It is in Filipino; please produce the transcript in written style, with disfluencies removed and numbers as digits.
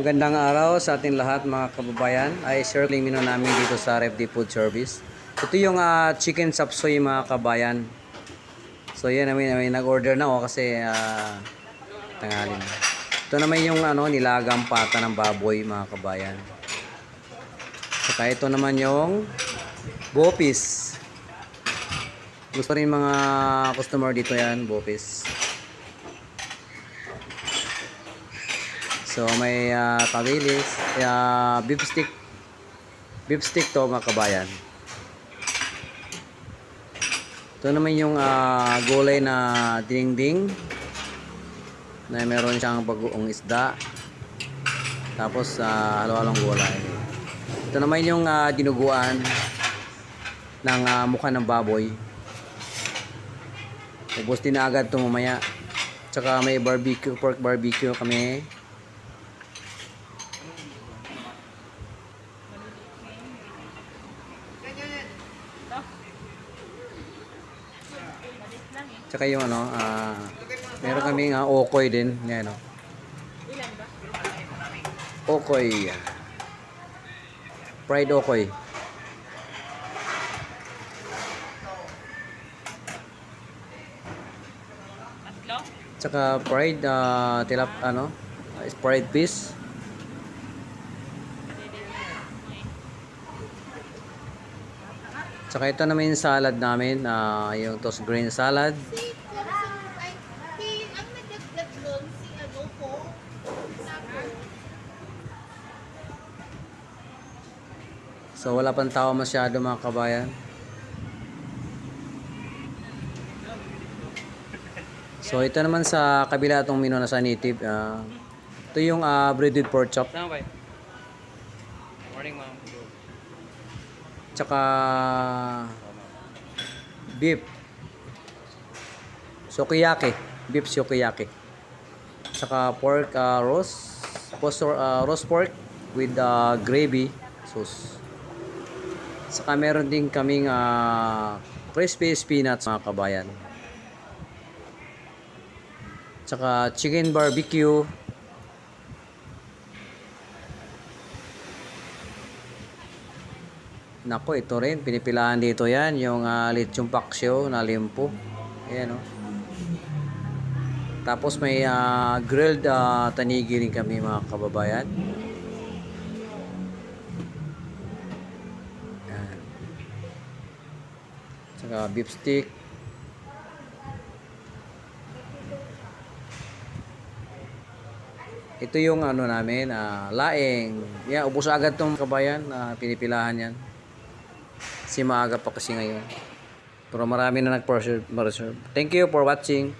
Magandang araw sa ating lahat mga kababayan. Ay sharing menu namin dito sa RFD Food Service. Ito yung chicken sapsoy mga kabayan. So yan namin nag-order na ako kasi tanghali na. Ito naman yung nilagang pata ng baboy mga kabayan. Saka ito naman yung bopis. Gusto rin mga customer dito yan, bopis. So may tawilis, beef stick to mga kabayan. Ito naman yung gulay na dinding na meron siyang bagoong isda. Tapos halo-halong gulay. Ito naman yung dinuguan ng mukha ng baboy. Ubos din na agad ito mamaya. Tsaka may pork barbecue kami. Tsaka yung meron kaming okoy din. Yan, okoy. Fried okoy. Tsaka fried fried fish. Tsaka ito naman yung salad namin, yung toast green salad. So wala pang tao masyado mga kabayan. So ito naman sa kabila itong menu na sa native. Ito yung breaded pork chop. Morning, ma'am. Tsaka beef sukiyaki, beef sukiyaki. Tsaka pork roast pork with gravy sauce. Saka meron din kaming crispy peanuts mga kabayan. Tsaka chicken barbecue. Nako, ito rin pinipilahan dito yan yung lechon paksiw na limpo. Ayan Tapos may grilled tanigi rin kami mga kababayan. Ayan. Tsaka beef stick. Ito yung namin laing. Yeah, ubos agad tong kabayan, pinipilahan yan. Kasi maaga pa kasi ngayon. Pero marami na nag-reserve. Thank you for watching.